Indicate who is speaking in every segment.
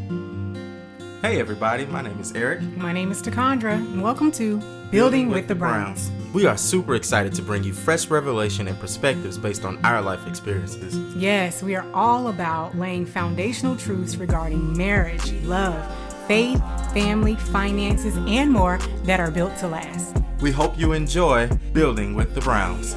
Speaker 1: Hey everybody, my name is Eric.
Speaker 2: My name is Tacondra, and welcome to Building with the Browns.
Speaker 1: We are super excited to bring you fresh revelation and perspectives based on our life experiences.
Speaker 2: Yes, we are all about laying foundational truths regarding marriage, love, faith, family, finances, and more that are built to last.
Speaker 1: We hope you enjoy Building with the Browns.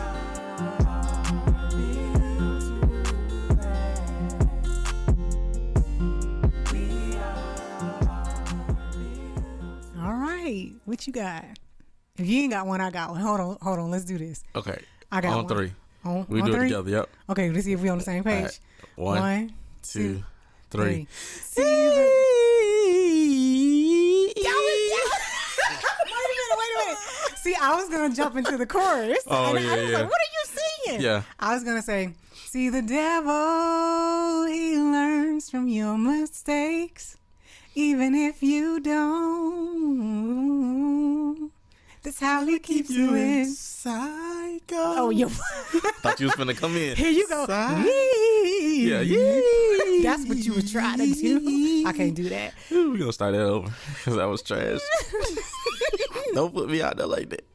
Speaker 2: What you got? If you ain't got one, I got one. Hold on. Let's do this.
Speaker 1: Okay.
Speaker 2: I got
Speaker 1: on
Speaker 2: one.
Speaker 1: Three.
Speaker 2: We
Speaker 1: do
Speaker 2: three?
Speaker 1: it together. Yep.
Speaker 2: Okay. Let's see if we on the same page.
Speaker 1: Right. One, two, three.
Speaker 2: See the... Wait a minute. See, I was gonna jump into the chorus.
Speaker 1: Oh,
Speaker 2: and I was like, what are you singing?
Speaker 1: Yeah.
Speaker 2: I was gonna say, see the devil, he learns from your mistakes. Even if you don't, that's how he keeps you in.
Speaker 1: Psycho.
Speaker 2: Oh, you
Speaker 1: thought you was finna come in.
Speaker 2: Here you go.
Speaker 1: Yeah.
Speaker 2: That's what you were trying to do. I can't do that.
Speaker 1: We're gonna start that over because that was trash. Don't put me out there like that.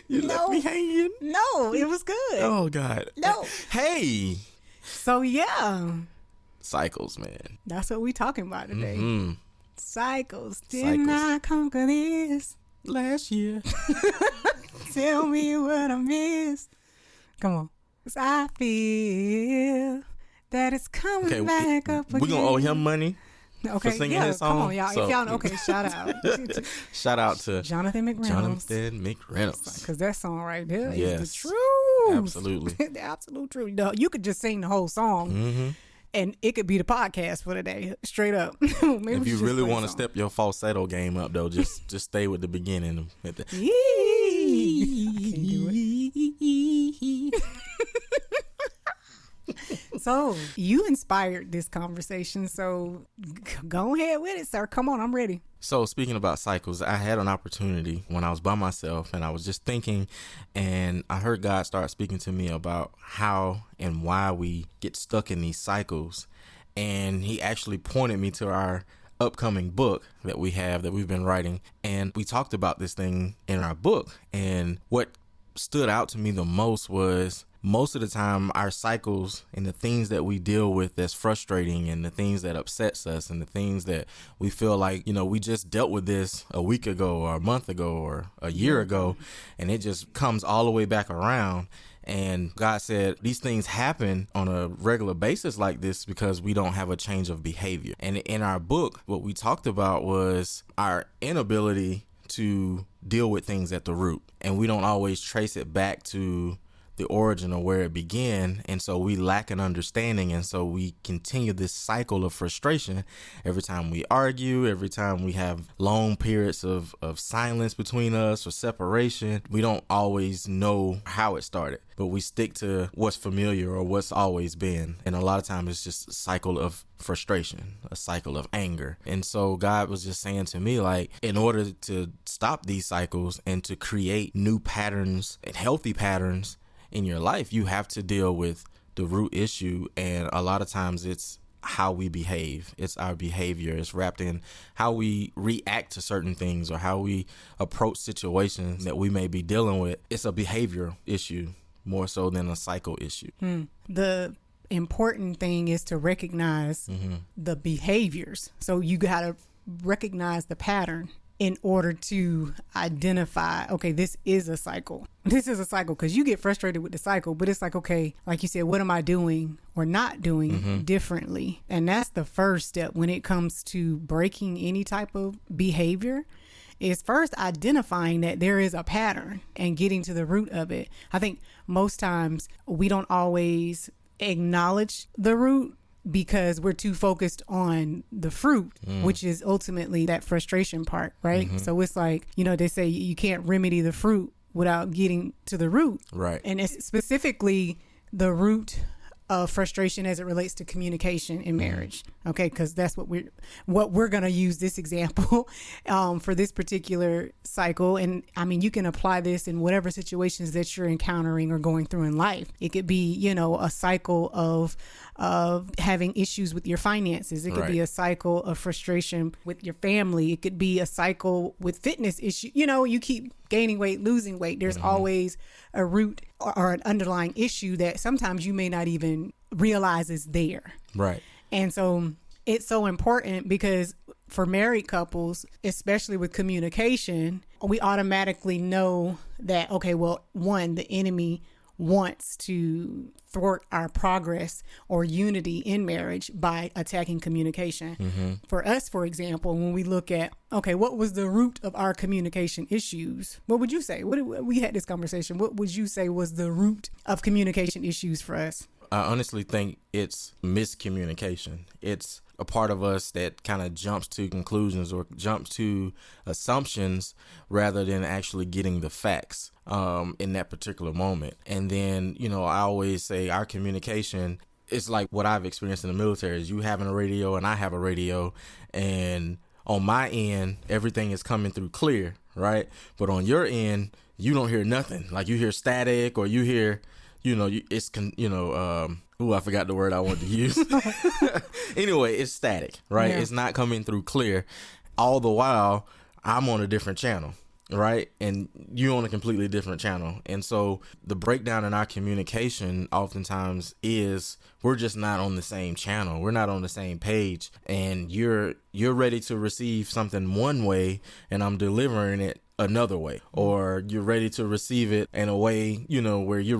Speaker 1: You left me hanging.
Speaker 2: No, it was good.
Speaker 1: Oh God.
Speaker 2: No.
Speaker 1: Hey.
Speaker 2: So yeah.
Speaker 1: Cycles, man.
Speaker 2: That's what we talking about today.
Speaker 1: Mm-hmm.
Speaker 2: Cycles. Didn't I conquer this
Speaker 1: last year?
Speaker 2: Tell me what I missed. Come on. 'Cause I feel that it's coming back up again.
Speaker 1: We're going to owe him money
Speaker 2: for
Speaker 1: singing his song.
Speaker 2: Come on, y'all. So, if y'all, shout out.
Speaker 1: Shout out to
Speaker 2: Jonathan McReynolds. Because that song right there is the truth.
Speaker 1: Absolutely.
Speaker 2: The absolute truth. You could just sing the whole song.
Speaker 1: Mm-hmm.
Speaker 2: And it could be the podcast for today, straight up.
Speaker 1: If you really want to step your falsetto game up, though, just stay with the beginning. I can't do
Speaker 2: it. So you inspired this conversation, so go ahead with it, sir. Come on, I'm ready.
Speaker 1: So speaking about cycles, I had an opportunity when I was by myself and I was just thinking, and I heard God start speaking to me about how and why we get stuck in these cycles. And he actually pointed me to our upcoming book that we've been writing. And we talked about this thing in our book. And what stood out to me the most was most of the time our cycles and the things that we deal with that's frustrating and the things that upsets us and the things that we feel like, we just dealt with this a week ago or a month ago or a year ago, and it just comes all the way back around. And God said these things happen on a regular basis like this because we don't have a change of behavior. And in our book, what we talked about was our inability to deal with things at the root. And we don't always trace it back to the origin of where it began, and so we lack an understanding, and so we continue this cycle of frustration every time we argue, every time we have long periods of silence between us or separation. We don't always know how it started, but we stick to what's familiar or what's always been, and a lot of times it's just a cycle of frustration, a cycle of anger. And so God was just saying to me, like, in order to stop these cycles and to create new patterns and healthy patterns in your life, you have to deal with the root issue. And a lot of times it's how we behave. It's our behavior. It's wrapped in how we react to certain things or how we approach situations that we may be dealing with. It's a behavior issue more so than a cycle issue.
Speaker 2: The important thing is to recognize the behaviors. So you got to recognize the pattern in order to identify, okay, this is a cycle. This is a cycle, because you get frustrated with the cycle, but it's like, okay, like you said, what am I doing or not doing differently? And that's the first step when it comes to breaking any type of behavior, is first identifying that there is a pattern and getting to the root of it. I think most times we don't always acknowledge the root because we're too focused on the fruit, which is ultimately that frustration part, right? So it's like, they say you can't remedy the fruit without getting to the root.
Speaker 1: Right.
Speaker 2: And it's specifically the root of frustration as it relates to communication in marriage. Okay, because that's what we're going to use this example for this particular cycle. And I mean, you can apply this in whatever situations that you're encountering or going through in life. It could be, you know, a cycle of having issues with your finances. It could be a cycle of frustration with your family. It could be a cycle with fitness issues. You know, you keep gaining weight, losing weight. There's always a root or an underlying issue that sometimes you may not even realize is there.
Speaker 1: Right.
Speaker 2: And so it's so important because for married couples, especially with communication, we automatically know that, okay, well, one, the enemy wants to thwart our progress or unity in marriage by attacking communication. For us, for example, when we look at, okay, what was the root of our communication issues? What would you say? We had this conversation. What would you say was the root of communication issues for us?
Speaker 1: I honestly think it's miscommunication. It's a part of us that kind of jumps to conclusions or jumps to assumptions rather than actually getting the facts in that particular moment. And then, you know, I always say our communication is like what I've experienced in the military is you having a radio and I have a radio, and on my end, everything is coming through clear, right? But on your end, you don't hear nothing. Like you hear static or you hear, you know, I forgot the word I wanted to use. Anyway, it's static, right? Yeah. It's not coming through clear. All the while, I'm on a different channel, right? And you're on a completely different channel. And so the breakdown in our communication oftentimes is we're just not on the same channel. We're not on the same page. And you're ready to receive something one way, and I'm delivering it another way, or you're ready to receive it in a way, you know, where you're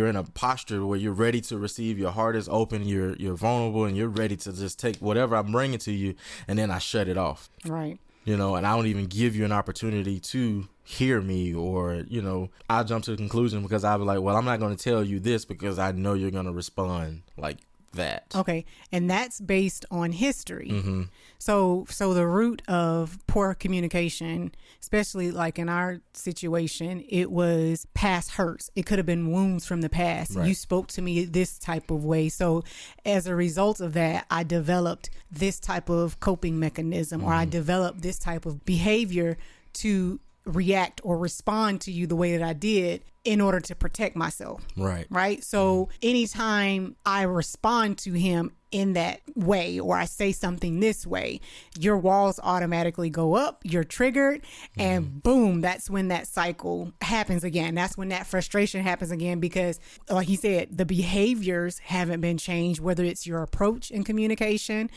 Speaker 1: in a posture where you're ready to receive. Your heart is open, you're vulnerable, and you're ready to just take whatever I'm bringing to you, and then I shut it off.
Speaker 2: Right.
Speaker 1: You know, and I don't even give you an opportunity to hear me, or, you know, I jump to the conclusion because I was like, well, I'm not going to tell you this because I know you're going to respond like that.
Speaker 2: Okay. And that's based on history. So the root of poor communication, especially like in our situation, it was past hurts. It could have been wounds from the past. Right. You spoke to me this type of way. So as a result of that, I developed this type of coping mechanism, or I developed this type of behavior to react or respond to you the way that I did in order to protect myself. Right. So anytime I respond to him in that way, or I say something this way, your walls automatically go up, you're triggered, and boom, that's when that cycle happens again. That's when that frustration happens again, because like he said, the behaviors haven't been changed, whether it's your approach in communication,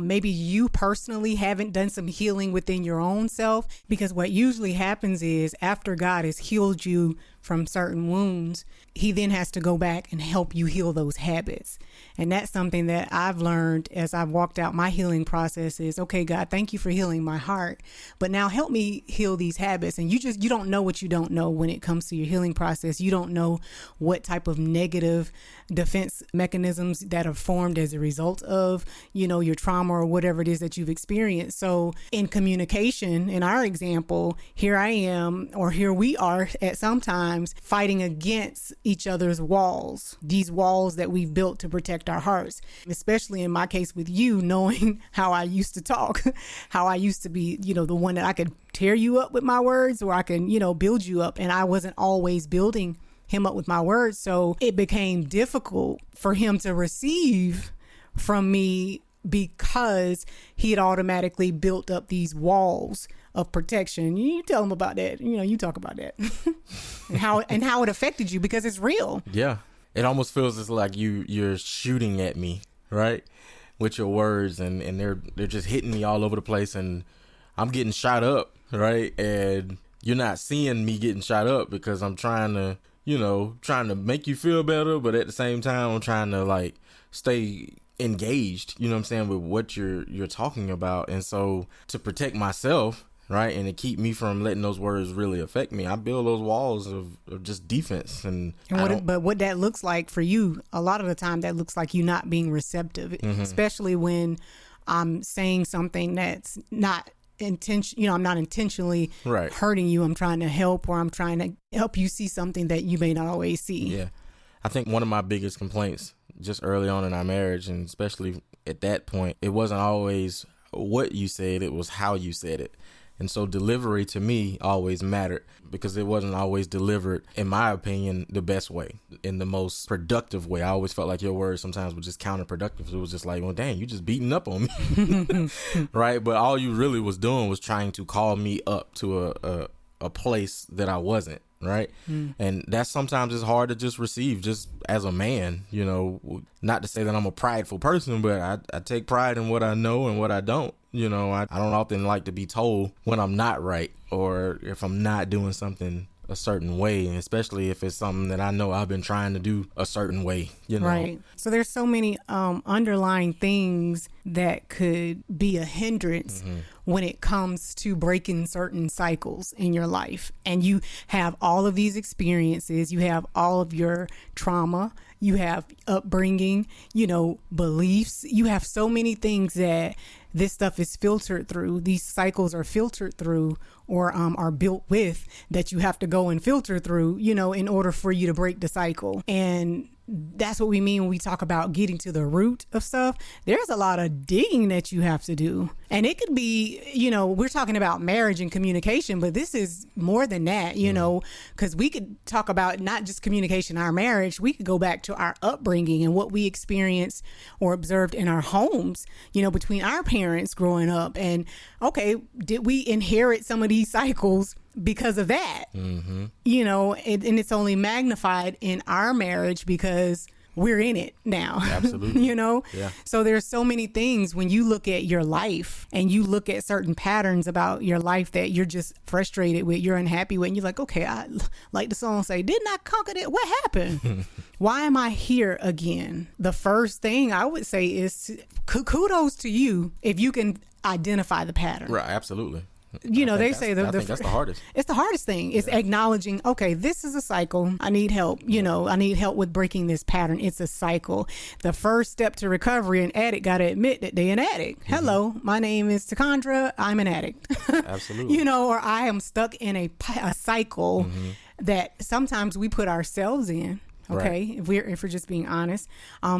Speaker 2: maybe you personally haven't done some healing within your own self, because what usually happens is after God has healed you from certain wounds, he then has to go back and help you heal those habits. And that's something that I've learned as I've walked out my healing process is, okay, God, thank you for healing my heart, but now help me heal these habits. And you don't know what you don't know when it comes to your healing process. You don't know what type of negative defense mechanisms that are formed as a result of, you know, your trauma or whatever it is that you've experienced. So in communication, in our example, here I am, or here we are at sometimes fighting against each other's walls, these walls that we've built to protect our hearts, especially in my case with you, knowing how I used to talk, how I used to be, you know, the one that I could tear you up with my words, or I can, you know, build you up. And I wasn't always building him up with my words. So it became difficult for him to receive from me because he had automatically built up these walls of protection. You tell him about that. You know, you talk about that and how it affected you, because it's real.
Speaker 1: Yeah. It almost feels as like you're shooting at me, right? With your words, and they're just hitting me all over the place, and I'm getting shot up, right? And you're not seeing me getting shot up because I'm trying to make you feel better, but at the same time I'm trying to like stay engaged, you know what I'm saying, with what you're talking about. And so to protect myself, right, and to keep me from letting those words really affect me, I build those walls of just defense. But what that looks like for you, a lot of the time that looks like you not being receptive, especially when I'm saying something that's not I'm not intentionally hurting you. I'm trying to help, or I'm trying to help you see something that you may not always see. Yeah. I think one of my biggest complaints just early on in our marriage, and especially at that point, it wasn't always what you said, it was how you said it. And so delivery to me always mattered, because it wasn't always delivered, in my opinion, the best way, in the most productive way. I always felt like your words sometimes were just counterproductive. It was just like, well, dang, you just beating up on me. Right? But all you really was doing was trying to call me up to a place that I wasn't. Right. And that sometimes is hard to just receive, just as a man, you know, not to say that I'm a prideful person, but I take pride in what I know and what I don't. You know, I don't often like to be told when I'm not right, or if I'm not doing something a certain way, and especially if it's something that I know I've been trying to do a certain way, you know.
Speaker 2: Right. So there's so many underlying things that could be a hindrance when it comes to breaking certain cycles in your life. And you have all of these experiences, you have all of your trauma, you have upbringing, you know, beliefs, you have so many things that this stuff is filtered through. These cycles are filtered through, or are built with, that you have to go and filter through, you know, in order for you to break the cycle. And that's what we mean when we talk about getting to the root of stuff. There's a lot of digging that you have to do. And it could be, you know, we're talking about marriage and communication, but this is more than that, you know, because we could talk about not just communication in our marriage. We could go back to our upbringing and what we experienced or observed in our homes, you know, between our parents growing up. And okay, did we inherit some of these cycles because of that? You know, and it's only magnified in our marriage because we're in it now.
Speaker 1: Absolutely.
Speaker 2: You know?
Speaker 1: Yeah.
Speaker 2: So there's so many things when you look at your life and you look at certain patterns about your life that you're just frustrated with, you're unhappy with, and you're like, okay, I like the song say, didn't I conquer it? What happened? Why am I here again? The first thing I would say is kudos to you if you can identify the pattern.
Speaker 1: Right. Absolutely.
Speaker 2: You know, they say
Speaker 1: I think that's the hardest.
Speaker 2: It's the hardest thing. It's acknowledging, okay, this is a cycle. I need help. You know, I need help with breaking this pattern. It's a cycle. The first step to recovery, an addict got to admit that they're an addict. Hello, my name is Tacondra. I'm an addict.
Speaker 1: Absolutely.
Speaker 2: You know, or I am stuck in a cycle that sometimes we put ourselves in. Okay,
Speaker 1: Right.
Speaker 2: if we're just being honest,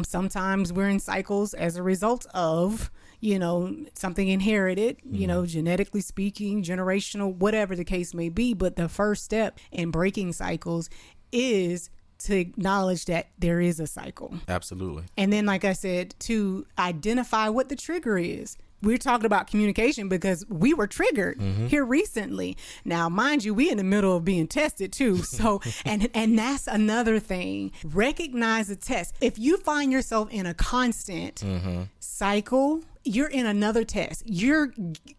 Speaker 2: sometimes we're in cycles as a result of, you know, something inherited, you know, genetically speaking, generational, whatever the case may be. But the first step in breaking cycles is to acknowledge that there is a cycle.
Speaker 1: Absolutely.
Speaker 2: And then, like I said, to identify what the trigger is. We're talking about communication because we were triggered here recently. Now, mind you, we in the middle of being tested too. So, and that's another thing. Recognize the test. If you find yourself in a constant cycle, you're in another test. You're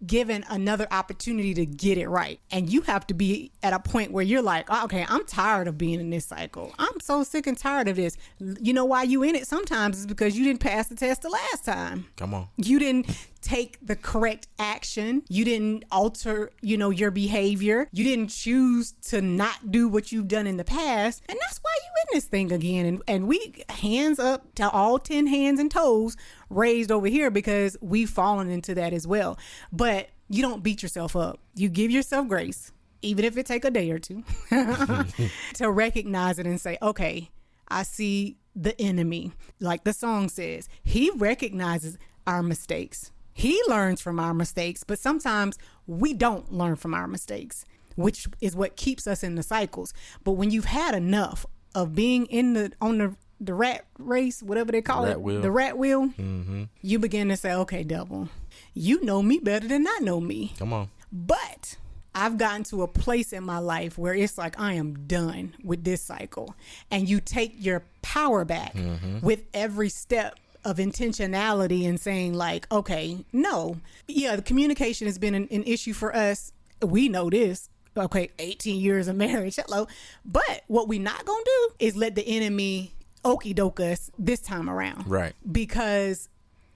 Speaker 2: given another opportunity to get it right. And you have to be at a point where you're like, oh, okay, I'm tired of being in this cycle. I'm so sick and tired of this. You know why you in it sometimes is because you didn't pass the test the last time.
Speaker 1: Come on.
Speaker 2: You didn't take the correct action. You didn't alter, you know, your behavior. You didn't choose to not do what you've done in the past. And that's why you in this thing again. And we hands up to all 10 hands and toes raised over here because we've fallen into that as well. But you don't beat yourself up. You give yourself grace, even if it take a day or two, to recognize it and say, okay, I see the enemy. Like the song says, he recognizes our mistakes. He learns from our mistakes, but sometimes we don't learn from our mistakes, which is what keeps us in the cycles. But when you've had enough of being on the rat race, whatever they call it, the rat wheel, you begin to say, okay, devil, you know me better than I know me.
Speaker 1: Come on.
Speaker 2: But I've gotten to a place in my life where it's like, I am done with this cycle. And you take your power back with every step of intentionality and saying like, okay, no, yeah, the communication has been an issue for us. We know this. Okay, 18 years of marriage. Hello. But what we not going to do is let the enemy okie doke us this time around.
Speaker 1: Right.
Speaker 2: Because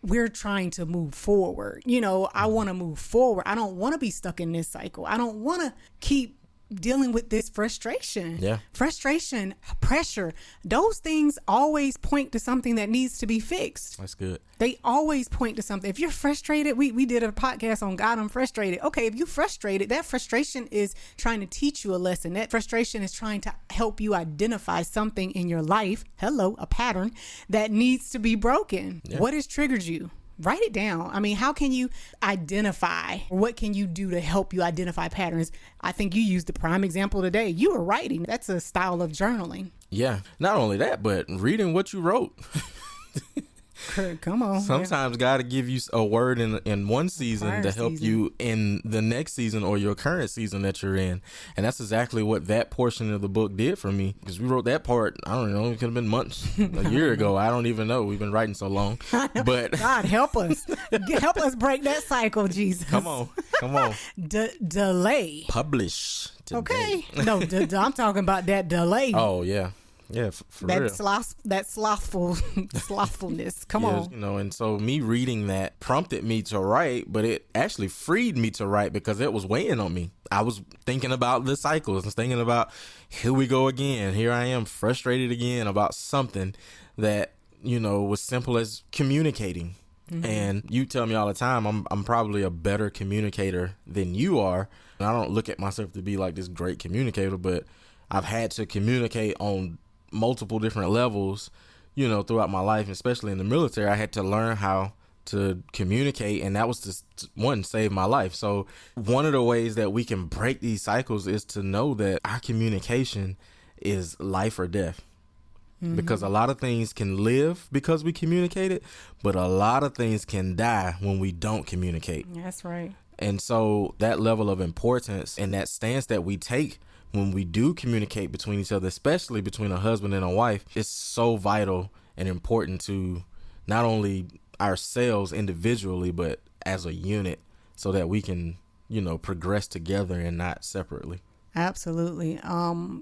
Speaker 2: we're trying to move forward. You know, I want to move forward. I don't want to be stuck in this cycle. I don't want to keep dealing with this frustration.
Speaker 1: Yeah.
Speaker 2: Frustration, pressure, those things always point to something that needs to be fixed.
Speaker 1: That's good.
Speaker 2: They always point to something. If you're frustrated, we did a podcast on God, I'm frustrated. Okay, if you're frustrated, that frustration is trying to teach you a lesson. That frustration is trying to help you identify something in your life, a pattern that needs to be broken. Yeah. What has triggered you? Write it down. I mean, how can you identify? What can you do to help you identify patterns? I think you used the prime example today. You were writing. That's a style of journaling.
Speaker 1: Yeah. Not only that, but reading what you wrote.
Speaker 2: Come on.
Speaker 1: Sometimes God will give you a word in one season to help you in the next season or your current season that you're in. And that's exactly what that portion of the book did for me, because we wrote that part, I don't know, it could have been months, a year ago. I don't even know. We've been writing so long. But
Speaker 2: God, help us. Help us break that cycle, Jesus.
Speaker 1: Come on.
Speaker 2: Delay.
Speaker 1: Publish today.
Speaker 2: Okay. No, I'm talking about that delay.
Speaker 1: Oh, yeah. Yeah, for
Speaker 2: that
Speaker 1: real.
Speaker 2: That slothfulness. Come on.
Speaker 1: You know, and so me reading that prompted me to write, but it actually freed me to write because it was weighing on me. I was thinking about the cycles and thinking about, here we go again. Here I am frustrated again about something that, you know, was simple as communicating. Mm-hmm. And you tell me all the time, I'm probably a better communicator than you are. And I don't look at myself to be like this great communicator, but I've had to communicate on multiple different levels, you know, throughout my life, especially in the military. I had to learn how to communicate, and that was just one, save my life. So one of the ways that we can break these cycles is to know that our communication is life or death. Mm-hmm. Because a lot of things can live because we communicated, but a lot of things can die when we don't communicate.
Speaker 2: That's right.
Speaker 1: And so that level of importance and that stance that we take when we do communicate between each other, especially between a husband and a wife, is so vital and important to not only ourselves individually, but as a unit, so that we can, you know, progress together and not separately.
Speaker 2: Absolutely.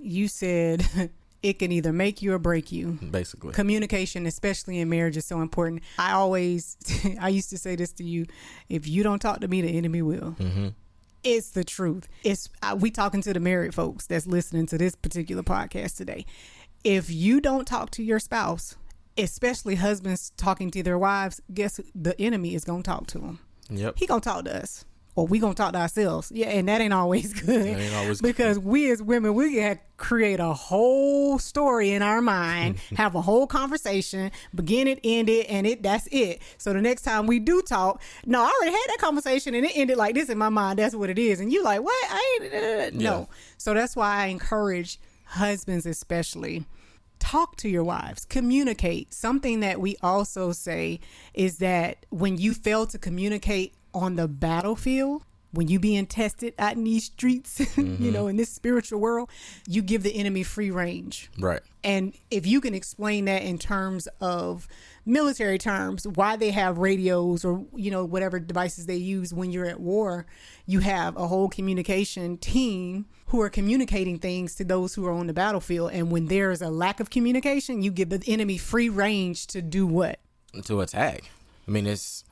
Speaker 2: You said it can either make you or break you.
Speaker 1: Basically.
Speaker 2: Communication, especially in marriage, is so important. I used to say this to you: if you don't talk to me, the enemy will. Mm-hmm. It's the truth. We talking to the married folks that's listening to this particular podcast today. If you don't talk to your spouse, especially husbands talking to their wives, guess the enemy is going to talk to them.
Speaker 1: Yep.
Speaker 2: He going to talk to us. Or we going to talk to ourselves. Yeah, and that ain't always good.
Speaker 1: That ain't always
Speaker 2: because
Speaker 1: good.
Speaker 2: We as women, we can create a whole story in our mind, have a whole conversation, begin it, end it, and that's it. So the next time we do talk, no, I already had that conversation and it ended like this in my mind. That's what it is. And you like, what? No.
Speaker 1: Yeah.
Speaker 2: So that's why I encourage husbands especially, talk to your wives, communicate. Something that we also say is that when you fail to communicate on the battlefield, when you being tested out in these streets, mm-hmm. you know, in this spiritual world, you give the enemy free range.
Speaker 1: Right.
Speaker 2: And if you can explain that in terms of military terms, why they have radios or, you know, whatever devices they use when you're at war, you have a whole communication team who are communicating things to those who are on the battlefield. And when there is a lack of communication, you give the enemy free range to do what?
Speaker 1: To attack. I mean, it's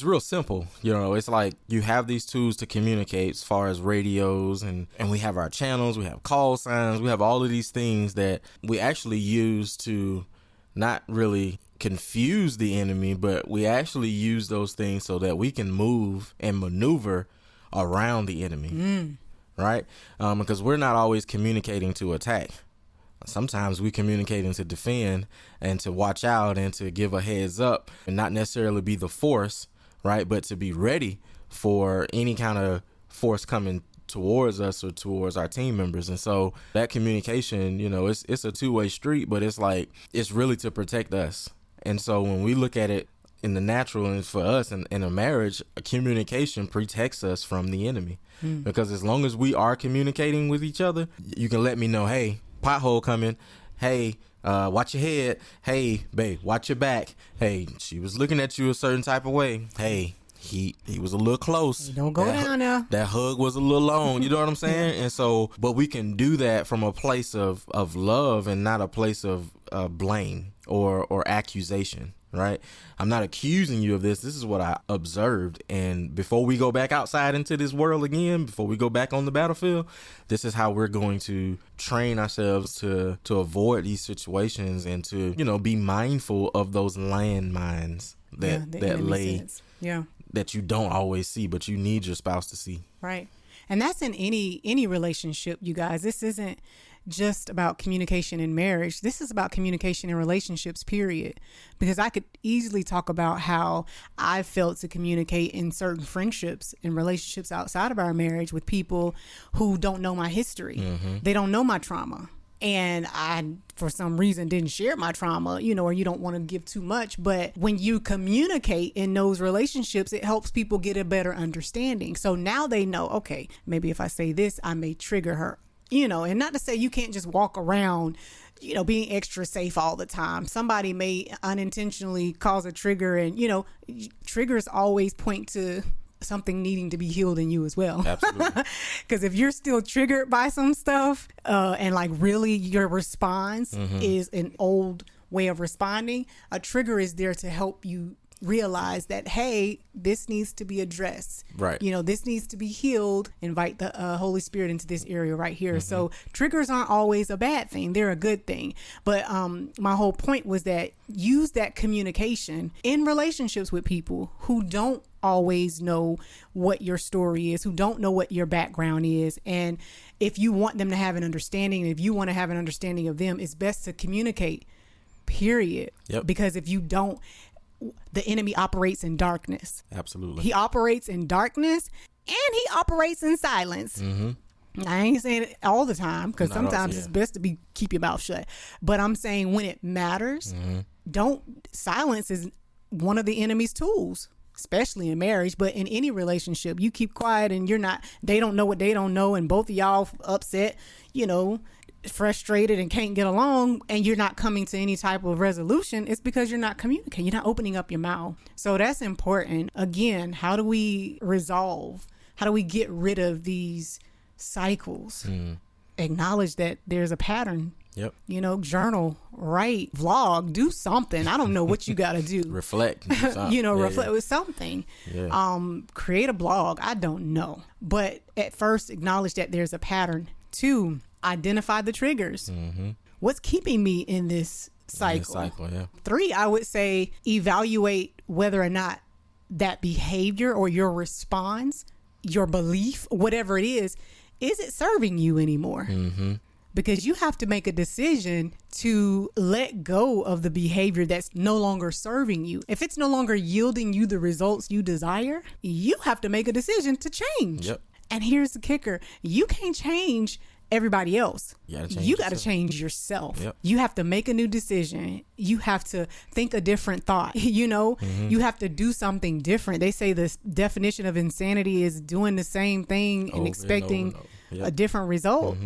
Speaker 1: real simple. You know, it's like you have these tools to communicate as far as radios and we have our channels, we have call signs, we have all of these things that we actually use to not really confuse the enemy, but we actually use those things so that we can move and maneuver around the enemy. Right? Because we're not always communicating to attack. Sometimes we communicating to defend and to watch out and to give a heads up and not necessarily be the force, right? But to be ready for any kind of force coming towards us or towards our team members. And so that communication, you know, it's a two-way street, but it's like, it's really to protect us. And so when we look at it in the natural, and for us in a marriage, communication protects us from the enemy. Because as long as we are communicating with each other, you can let me know, hey, pothole coming. Hey, watch your head. Hey, babe, watch your back. Hey, she was looking at you a certain type of way. Hey, he was a little close.
Speaker 2: Don't go down there.
Speaker 1: That hug was a little long. You know what I'm saying? And so, but we can do that from a place of love and not a place of blame or accusation. right? I'm not accusing you of this. This is what I observed. And before we go back outside into this world again, before we go back on the battlefield, this is how we're going to train ourselves to avoid these situations and to, be mindful of those landmines that lay, that you don't always see, but you need your spouse to see.
Speaker 2: Right. And that's in any relationship, you guys. This isn't just about communication in marriage. This is about communication in relationships, period. Because I could easily talk about how I felt to communicate in certain friendships and relationships outside of our marriage with people who don't know my history. Mm-hmm. They don't know my trauma. And I, for some reason, didn't share my trauma, or you don't want to give too much. But when you communicate in those relationships, it helps people get a better understanding. So now they know, okay, maybe if I say this, I may trigger her. And not to say you can't just walk around, being extra safe all the time. Somebody may unintentionally cause a trigger, and, triggers always point to something needing to be healed in you as well.
Speaker 1: Absolutely.
Speaker 2: Because if you're still triggered by some stuff, and like really your response is an old way of responding, a trigger is there to help you realize that, hey, this needs to be addressed.
Speaker 1: Right.
Speaker 2: This needs to be healed. Invite the Holy Spirit into this area right here. So triggers aren't always a bad thing. They're a good thing. But my whole point was that use that communication in relationships with people who don't always know what your story is, who don't know what your background is. And if you want them to have an understanding, if you want to have an understanding of them, it's best to communicate, period.
Speaker 1: Yep.
Speaker 2: Because if you don't, the enemy operates in darkness.
Speaker 1: Absolutely.
Speaker 2: He operates in darkness and he operates in silence. I ain't saying it all the time, because sometimes it's best to keep your mouth shut. But I'm saying when it matters, silence is one of the enemy's tools, especially in marriage, but in any relationship. You keep quiet and they don't know what they don't know, and both of y'all upset, frustrated and can't get along, and you're not coming to any type of resolution. It's because you're not communicating. You're not opening up your mouth. So that's important. Again, how do we resolve? How do we get rid of these cycles? Acknowledge that there's a pattern.
Speaker 1: Yep.
Speaker 2: Journal, write, vlog, do something. I don't know what you got to do.
Speaker 1: Reflect.
Speaker 2: Reflect with something.
Speaker 1: Yeah.
Speaker 2: Create a blog. I don't know. But at first, acknowledge that there's a pattern. 2, identify the triggers. What's keeping me in this cycle? 3, I would say evaluate whether or not that behavior or your response, your belief, whatever it is it serving you anymore? Because you have to make a decision to let go of the behavior that's no longer serving you. If it's no longer yielding you the results you desire, you have to make a decision to change.
Speaker 1: Yep.
Speaker 2: And here's the kicker. You can't change everybody else. You got to change yourself.
Speaker 1: Yep.
Speaker 2: You have to make a new decision. You have to think a different thought. You have to do something different. They say the definition of insanity is doing the same thing and expecting a different result.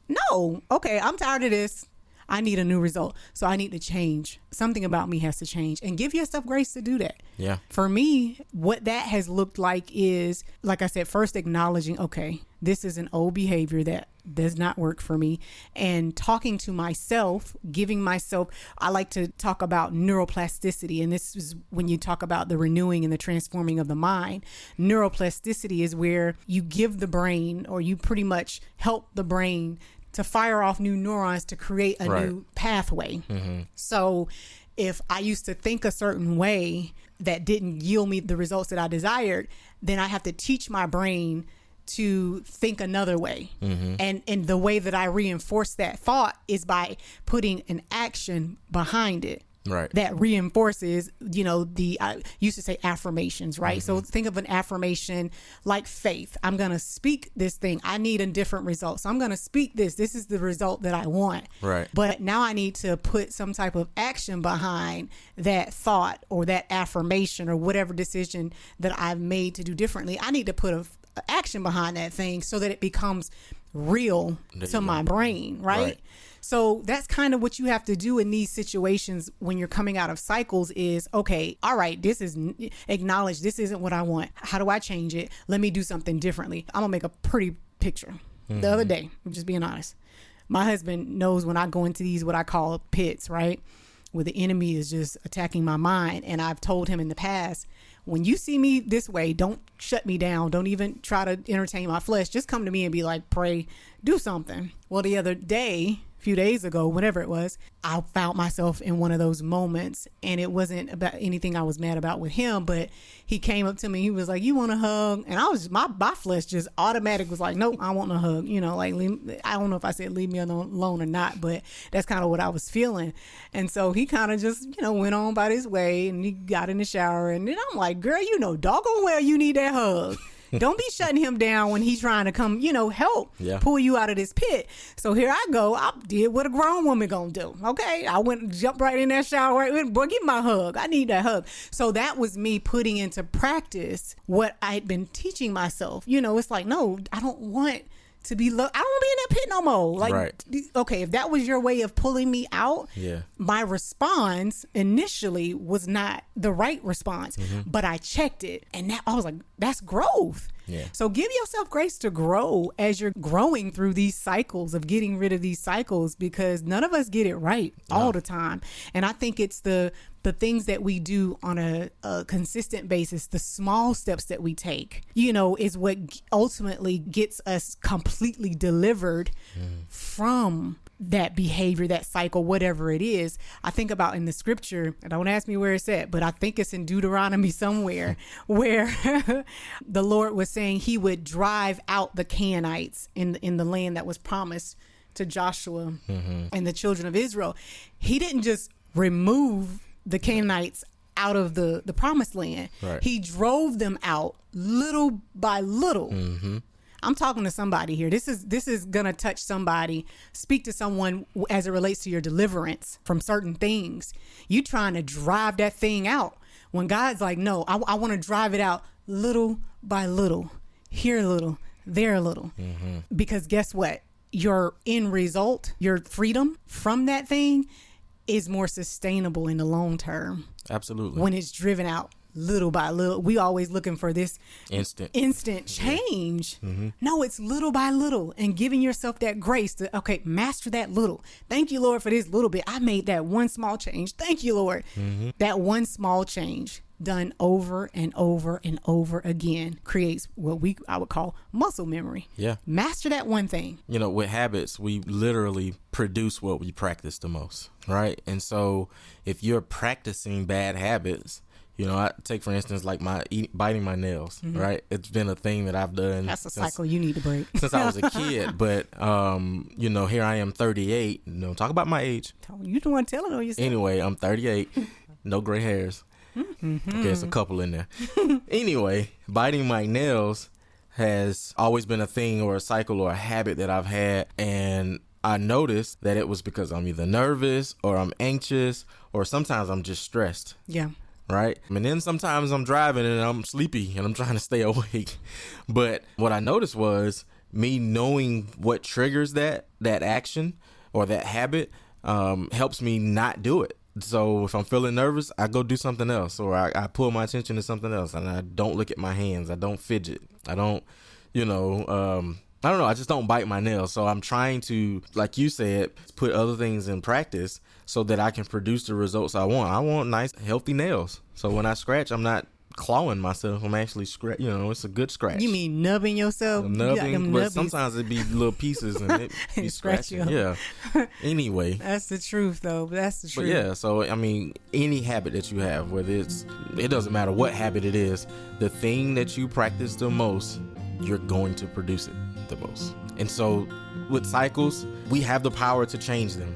Speaker 2: No. Okay, I'm tired of this. I need a new result. So I need to change. Something about me has to change, and give yourself grace to do that.
Speaker 1: Yeah.
Speaker 2: For me, what that has looked like is, like I said, first acknowledging, okay, this is an old behavior that does not work for me, and talking to myself, giving myself, I like to talk about neuroplasticity. And this is when you talk about the renewing and the transforming of the mind. Neuroplasticity is where you give the brain, or you pretty much help the brain to fire off new neurons to create a new pathway. So if I used to think a certain way that didn't yield me the results that I desired, then I have to teach my brain to think another way. And the way that I reinforce that thought is by putting an action behind it.
Speaker 1: Right.
Speaker 2: That reinforces, I used to say affirmations, right? So think of an affirmation like faith. I'm going to speak this thing. I need a different result. So I'm going to speak this. This is the result that I want.
Speaker 1: Right.
Speaker 2: But now I need to put some type of action behind that thought or that affirmation or whatever decision that I've made to do differently. I need to put a action behind that thing so that it becomes real to my brain, right? So that's kind of what you have to do in these situations when you're coming out of cycles is, okay, all right, this is acknowledge this isn't what I want. How do I change it? Let me do something differently. I'm gonna make a pretty picture. The other day, I'm just being honest. My husband knows when I go into these, what I call pits, right? where the enemy is just attacking my mind. And I've told him in the past, when you see me this way, don't shut me down. Don't even try to entertain my flesh. Just come to me and be like, pray, do something. Well, the other day, a few days ago, whenever it was, I found myself in one of those moments, and it wasn't about anything I was mad about with him, but he came up to me. He was like, you want a hug? And I was, my flesh just automatic was like, nope, I want a hug. You know, like, I don't know if I said leave me alone or not, but that's kind of what I was feeling. And so he kind of just, you know, went on about his way, and he got in the shower, and then I'm like, girl, you know, doggone well you need that hug. Don't be shutting him down when he's trying to come, you know, help pull you out of this pit. So here I go. I did what a grown woman gonna do. Okay. I went and jumped right in that shower. Right, boy, give me my hug. I need that hug. So that was me putting into practice what I'd been teaching myself. You know, it's like, no, I don't want to be, I don't want to be in that pit no more. Like, right. Okay, if that was your way of pulling me out, my response initially was not the right response, but I checked it, and I was like, that's growth. Yeah. So give yourself grace to grow as you're growing through these cycles of getting rid of these cycles, because none of us get it right all the time. And I think it's the things that we do on a consistent basis, the small steps that we take, you know, is what ultimately gets us completely delivered from that behavior, that cycle, whatever it is. I think about in the scripture, don't ask me where it's at, but I think it's in Deuteronomy somewhere, where the Lord was saying he would drive out the Canaanites in the land that was promised to Joshua and the children of Israel. He didn't just remove the Canaanites out of the promised land. Right. He drove them out little by little. I'm talking to somebody here. This is gonna touch somebody. Speak to someone as it relates to your deliverance from certain things. You trying to drive that thing out when God's like, no, I want to drive it out little by little, here a little, there a little. Because guess what? Your end result, your freedom from that thing, is more sustainable in the long term. Absolutely. When it's driven out little by little. We always looking for this instant change. No, it's little by little, and giving yourself that grace to, okay, master that little. Thank you, Lord, for this little bit. I made that one small change. Thank you, Lord. That one small change done over and over and over again creates what I would call muscle memory. Yeah. Master that one thing.
Speaker 1: You know, with habits, we literally produce what we practice the most, right? And so if you're practicing bad habits, you know, I take, for instance, like biting my nails, right? It's been a thing that I've done.
Speaker 2: That's a cycle you need to break.
Speaker 1: Since I was a kid. But, you know, here I am 38. You know, talk about my age.
Speaker 2: You don't want to tell it on yourself.
Speaker 1: Anyway, I'm 38. No gray hairs. Okay, it's a couple in there. Anyway, biting my nails has always been a thing or a cycle or a habit that I've had. And I noticed that it was because I'm either nervous or I'm anxious, or sometimes I'm just stressed. Yeah. Right. And then sometimes I'm driving and I'm sleepy and I'm trying to stay awake. But what I noticed was me knowing what triggers that action or that habit helps me not do it. So if I'm feeling nervous, I go do something else, or I pull my attention to something else, and I don't look at my hands. I don't fidget. I don't, I don't know. I just don't bite my nails. So I'm trying to, like you said, put other things in practice so that I can produce the results I want. I want nice, healthy nails. So when I scratch, I'm not clawing myself. I'm actually it's a good scratch.
Speaker 2: You mean nubbing yourself?
Speaker 1: Nubbing, but sometimes it'd be little pieces and it be scratching. Yeah. Anyway.
Speaker 2: That's the truth, though. That's the truth.
Speaker 1: But yeah, so I mean, any habit that you have, whether it doesn't matter what habit it is, the thing that you practice the most, you're going to produce it the most. And so with cycles, we have the power to change them.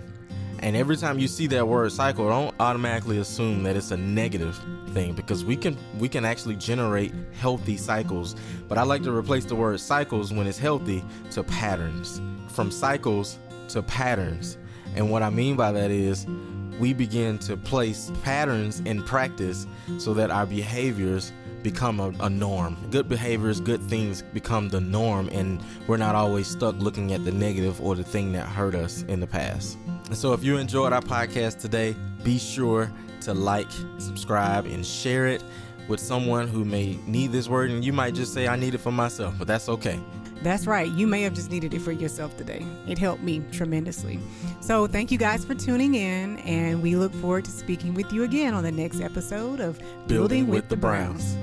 Speaker 1: And every time you see that word cycle, don't automatically assume that it's a negative thing, because we can actually generate healthy cycles. But I like to replace the word cycles when it's healthy to patterns. From cycles to patterns. And what I mean by that is we begin to place patterns in practice so that our behaviors become a norm. Good behaviors, good things become the norm, and we're not always stuck looking at the negative or the thing that hurt us in the past. And so if you enjoyed our podcast today, be sure to like, subscribe, and share it with someone who may need this word. And you might just say, I need it for myself, but that's okay.
Speaker 2: That's right. You may have just needed it for yourself today. It helped me tremendously. So thank you guys for tuning in, and we look forward to speaking with you again on the next episode of Building with the Browns.